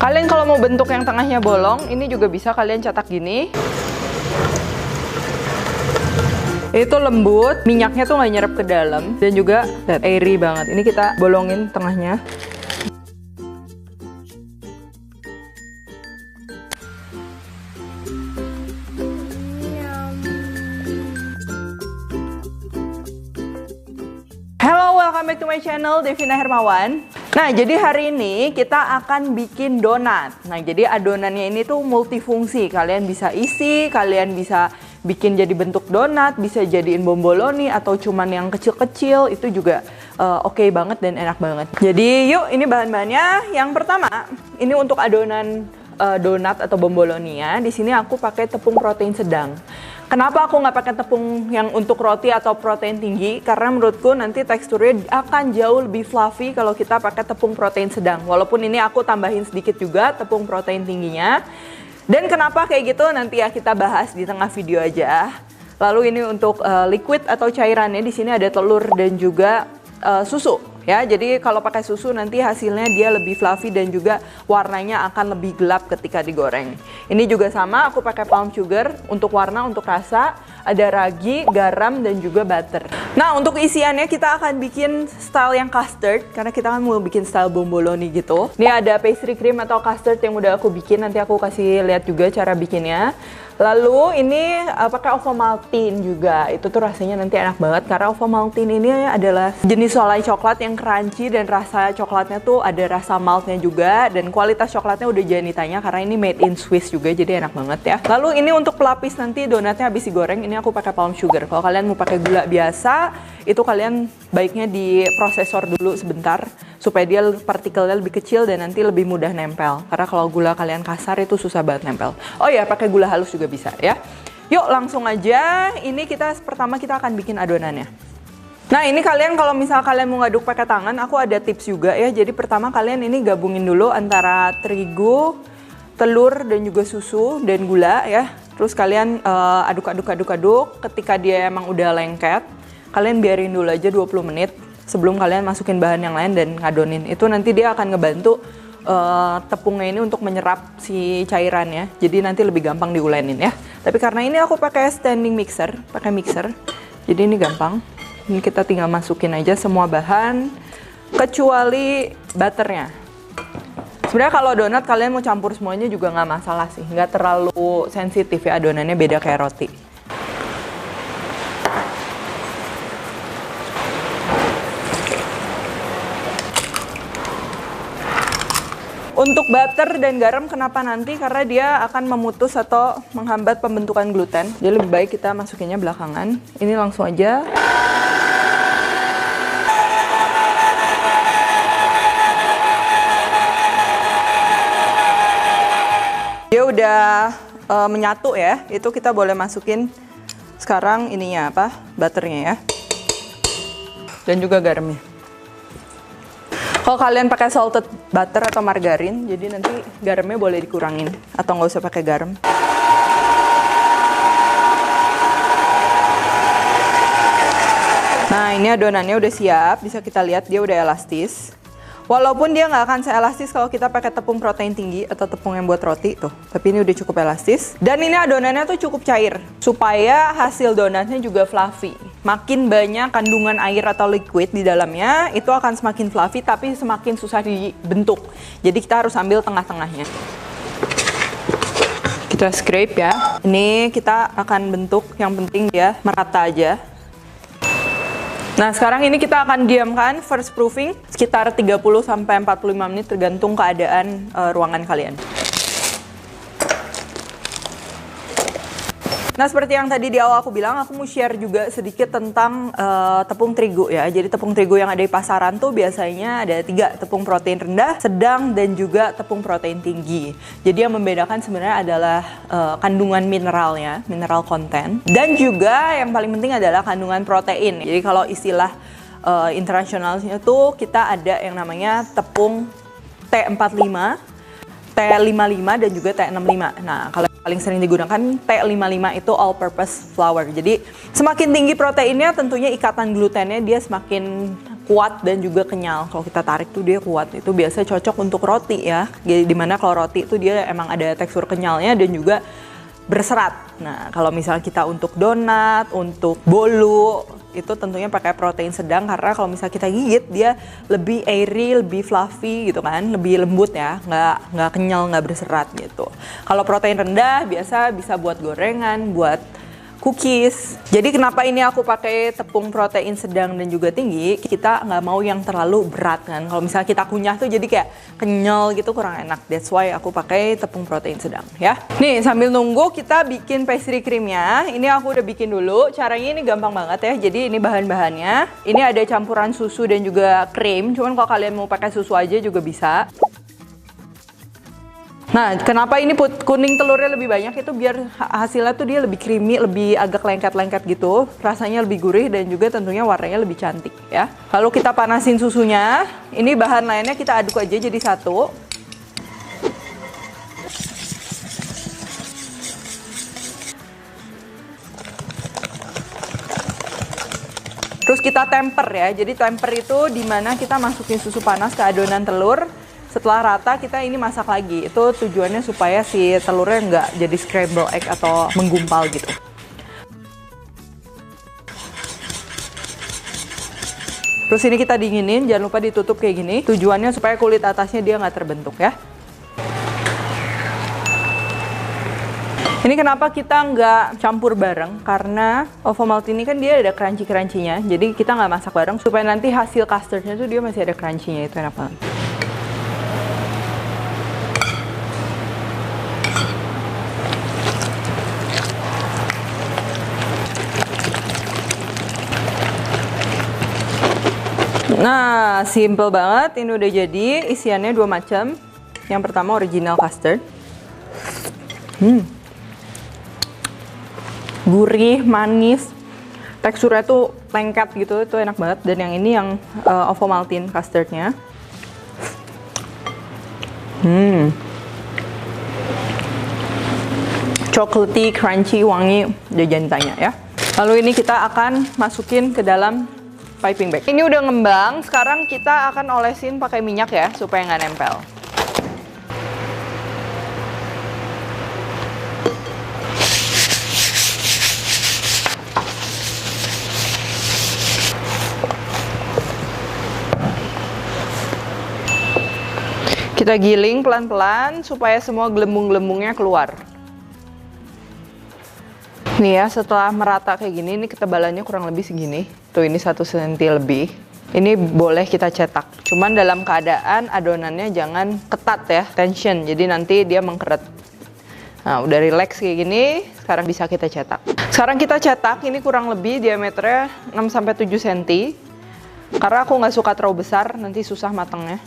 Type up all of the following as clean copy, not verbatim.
Kalian kalau mau bentuk yang tengahnya bolong, ini juga bisa kalian cetak gini. Itu lembut, minyaknya tuh nggak nyerap ke dalam, dan juga airy banget. Ini kita bolongin tengahnya. Hello, welcome back to my channel, Devina Hermawan. Nah, jadi hari ini kita akan bikin donat. Nah, jadi adonannya ini tuh multifungsi. Kalian bisa isi, kalian bisa bikin jadi bentuk donat, bisa jadiin bomboloni atau cuman yang kecil-kecil, itu juga oke banget dan enak banget. Jadi yuk, ini bahan-bahannya. Yang pertama, ini untuk adonan donat atau bomboloninya. Di sini aku pakai tepung protein sedang. Kenapa aku nggak pakai tepung yang untuk roti atau protein tinggi? Karena menurutku nanti teksturnya akan jauh lebih fluffy kalau kita pakai tepung protein sedang. Walaupun ini aku tambahin sedikit juga tepung protein tingginya. Dan kenapa kayak gitu nanti ya kita bahas di tengah video aja. Lalu ini untuk liquid atau cairannya, di sini ada telur dan juga susu. Ya, jadi kalau pakai susu nanti hasilnya dia lebih fluffy dan juga warnanya akan lebih gelap ketika digoreng. Ini juga sama, aku pakai palm sugar untuk warna, untuk rasa, ada ragi, garam, dan juga butter. Nah, untuk isiannya kita akan bikin style yang custard, karena kita kan mau bikin style bomboloni gitu. Ini ada pastry cream atau custard yang udah aku bikin, nanti aku kasih lihat juga cara bikinnya. Lalu ini pakai Ovomaltine juga, itu tuh rasanya nanti enak banget karena Ovomaltine ini adalah jenis selai coklat yang crunchy dan rasa coklatnya tuh ada rasa maltnya juga, dan kualitas coklatnya udah jangan ditanya karena ini made in Swiss juga, jadi enak banget ya. Lalu ini untuk pelapis nanti donatnya habis digoreng, ini aku pakai palm sugar. Kalau kalian mau pakai gula biasa, itu kalian baiknya di prosesor dulu sebentar supaya dia partikelnya lebih kecil dan nanti lebih mudah nempel. Karena kalau gula kalian kasar itu susah banget nempel. Oh ya, pakai gula halus juga bisa ya. Yuk langsung aja, ini pertama kita akan bikin adonannya. Nah, ini kalian kalau misal kalian mau ngaduk pakai tangan, aku ada tips juga ya. Jadi pertama kalian ini gabungin dulu antara terigu, telur dan juga susu dan gula ya. Terus kalian aduk-aduk. Ketika dia emang udah lengket, kalian biarin dulu aja 20 menit sebelum kalian masukin bahan yang lain dan ngadonin. Itu nanti dia akan ngebantu tepungnya ini untuk menyerap si cairannya. Jadi nanti lebih gampang diulenin ya. Tapi karena ini aku pakai standing mixer, pakai mixer. Jadi ini gampang. Ini kita tinggal masukin aja semua bahan kecuali butternya. Sebenarnya kalau donat kalian mau campur semuanya juga nggak masalah sih. Nggak terlalu sensitif ya, adonannya beda kayak roti. Untuk butter dan garam kenapa nanti? Karena dia akan memutus atau menghambat pembentukan gluten. Jadi lebih baik kita masukinnya belakangan. Ini langsung aja. Dia udah menyatu ya. Itu kita boleh masukin sekarang ininya apa? Butternya ya. Dan juga garamnya. Kalau kalian pakai salted butter atau margarin, jadi nanti garamnya boleh dikurangin atau nggak usah pakai garam. Nah, ini adonannya udah siap, bisa kita lihat dia udah elastis. Walaupun dia nggak akan seelastis kalau kita pakai tepung protein tinggi atau tepung yang buat roti tuh, tapi ini udah cukup elastis. Dan ini adonannya tuh cukup cair supaya hasil donatnya juga fluffy. Makin banyak kandungan air atau liquid di dalamnya, itu akan semakin fluffy tapi semakin susah dibentuk. Jadi kita harus ambil tengah-tengahnya. Kita scrape ya. Ini kita akan bentuk, yang penting dia merata aja. Nah, sekarang ini kita akan diamkan first proofing sekitar 30-45 menit tergantung keadaan ruangan kalian. Nah, seperti yang tadi di awal aku bilang, aku mau share juga sedikit tentang tepung terigu ya. Jadi tepung terigu yang ada di pasaran tuh biasanya ada 3, tepung protein rendah, sedang, dan juga tepung protein tinggi. Jadi yang membedakan sebenarnya adalah kandungan mineralnya, mineral content. Dan juga yang paling penting adalah kandungan protein. Jadi kalau istilah internasionalnya tuh kita ada yang namanya tepung T45, T55, dan juga T65. Nah, kalau Paling sering digunakan T55 itu all purpose flour. Jadi semakin tinggi proteinnya tentunya ikatan glutennya dia semakin kuat dan juga kenyal. Kalau kita tarik tuh dia kuat. Itu biasa cocok untuk roti ya. Jadi dimana kalau roti itu dia emang ada tekstur kenyalnya dan juga berserat. Nah, kalau misalnya kita untuk donat, untuk bolu, itu tentunya pakai protein sedang karena kalau misalnya kita gigit dia lebih airy, lebih fluffy gitu kan, lebih lembut ya, nggak kenyal, nggak berserat gitu. Kalau protein rendah biasa bisa buat gorengan, buat cookies. Jadi kenapa ini aku pakai tepung protein sedang dan juga tinggi, kita nggak mau yang terlalu berat kan. Kalau misalnya kita kunyah tuh jadi kayak kenyal gitu, kurang enak. That's why aku pakai tepung protein sedang ya. Nih sambil nunggu kita bikin pastry creamnya. Ini aku udah bikin dulu. Caranya ini gampang banget ya. Jadi ini bahan-bahannya. Ini ada campuran susu dan juga krim. Cuman kalau kalian mau pakai susu aja juga bisa. Nah, kenapa ini kuning telurnya lebih banyak itu biar hasilnya tuh dia lebih creamy, lebih agak lengket-lengket gitu. Rasanya lebih gurih dan juga tentunya warnanya lebih cantik ya. Lalu kita panasin susunya. Ini bahan lainnya kita aduk aja jadi satu. Terus kita temper ya. Jadi temper itu dimana kita masukin susu panas ke adonan telur. Setelah rata kita ini masak lagi. Itu tujuannya supaya si telurnya nggak jadi scramble egg atau menggumpal gitu. Terus ini kita dinginin, jangan lupa ditutup kayak gini. Tujuannya supaya kulit atasnya dia nggak terbentuk ya. Ini kenapa kita nggak campur bareng? Karena Ovomaltine ini kan dia ada crunchy-crunchy-nya. Jadi kita nggak masak bareng supaya nanti hasil custardnya tuh dia masih ada crunchy-nya. Itu enak banget. Nah, simple banget. Ini udah jadi. Isiannya dua macam. Yang pertama original custard. Gurih, manis. Teksturnya tuh lengket gitu. Itu enak banget. Dan yang ini yang Ovomaltine custardnya. Chocolatey, crunchy, wangi. Udah jangan ditanya ya. Lalu ini kita akan masukin ke dalam piping bag. Ini udah ngembang, sekarang kita akan olesin pakai minyak ya, supaya nggak nempel. Kita giling pelan-pelan supaya semua gelembung-gelembungnya keluar. Nih ya, setelah merata kayak gini, ini ketebalannya kurang lebih segini. Tuh ini 1 cm lebih. Ini boleh kita cetak. Cuman dalam keadaan adonannya jangan ketat ya, tension. Jadi nanti dia mengkeret. Nah, udah relax kayak gini, sekarang bisa kita cetak. Sekarang kita cetak, ini kurang lebih diameternya 6-7 cm. Karena aku nggak suka terlalu besar, nanti susah matangnya.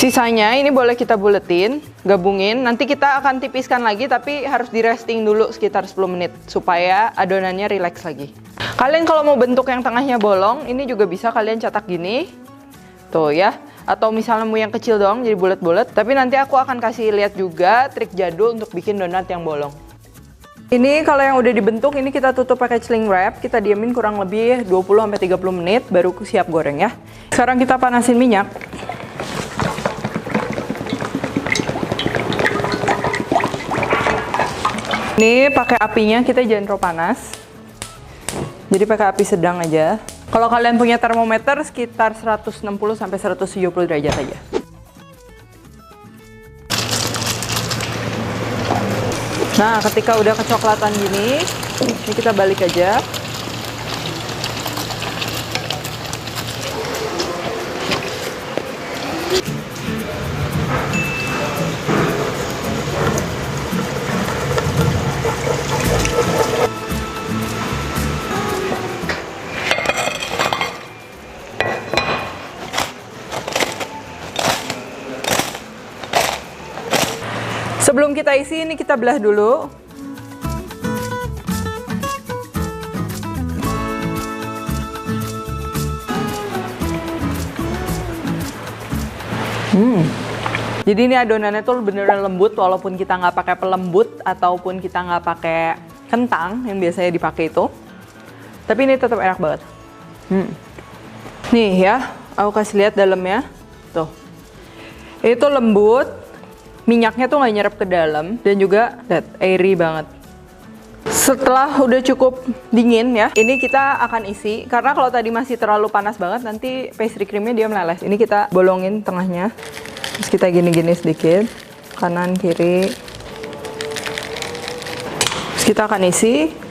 Sisanya ini boleh kita buletin, gabungin. Nanti kita akan tipiskan lagi, tapi harus di resting dulu sekitar 10 menit supaya adonannya relax lagi. Kalian kalau mau bentuk yang tengahnya bolong, ini juga bisa kalian cetak gini. Tuh ya. Atau misalnya mau yang kecil doang jadi bulat-bulat. Tapi nanti aku akan kasih lihat juga trik jadul untuk bikin donat yang bolong. Ini kalau yang udah dibentuk, ini kita tutup pakai cling wrap. Kita diamin kurang lebih 20-30 menit baru siap goreng ya. Sekarang kita panasin minyak. Ini pakai apinya kita jangan terlalu panas. Jadi pakai api sedang aja. Kalau kalian punya termometer sekitar 160 sampai 170 derajat aja. Nah, ketika udah kecoklatan gini, ini kita balik aja. Sebelum kita isi, ini kita belah dulu. Jadi ini adonannya tuh beneran lembut, walaupun kita nggak pakai pelembut ataupun kita nggak pakai kentang yang biasanya dipakai itu. Tapi ini tetap enak banget. Nih ya, aku kasih lihat dalamnya. Tuh, itu lembut, minyaknya tuh nggak nyerap ke dalam, dan juga airy banget. Setelah udah cukup dingin ya, ini kita akan isi. Karena kalau tadi masih terlalu panas banget, nanti pastry creamnya dia meleles. Ini kita bolongin tengahnya. Terus kita gini-gini sedikit, kanan kiri. Terus kita akan isi.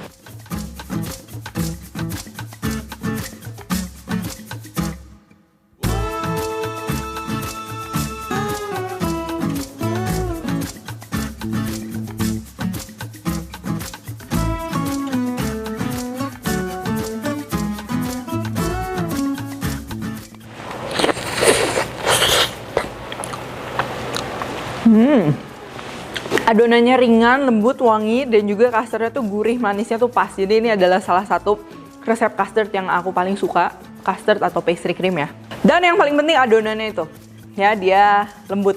Adonannya ringan, lembut, wangi, dan juga custardnya tuh gurih, manisnya tuh pas. Jadi ini adalah salah satu resep custard yang aku paling suka, custard atau pastry cream ya. Dan yang paling penting adonannya itu, ya dia lembut,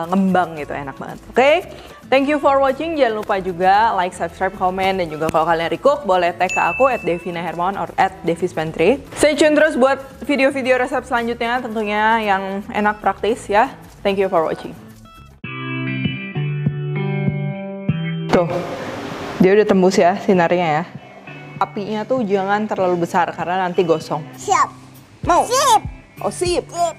ngembang gitu, enak banget. Oke, thank you for watching. Jangan lupa juga like, subscribe, komen, dan juga kalau kalian recook boleh tag ke aku @devinahermawan or @devispantry. Stay tune terus buat video-video resep selanjutnya, tentunya yang enak, praktis ya. Thank you for watching. Tuh, dia udah tembus ya sinarnya ya. Apinya tuh jangan terlalu besar karena nanti gosong. Siap. Mau? Sip. Oh, sip. Sip.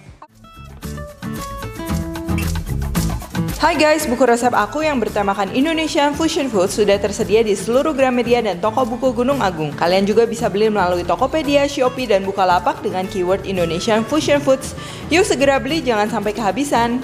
Hai guys, buku resep aku yang bertemakan Indonesian Fusion Food sudah tersedia di seluruh Gramedia dan toko buku Gunung Agung. Kalian juga bisa beli melalui Tokopedia, Shopee, dan Bukalapak dengan keyword Indonesian Fusion Foods. Yuk segera beli, jangan sampai kehabisan.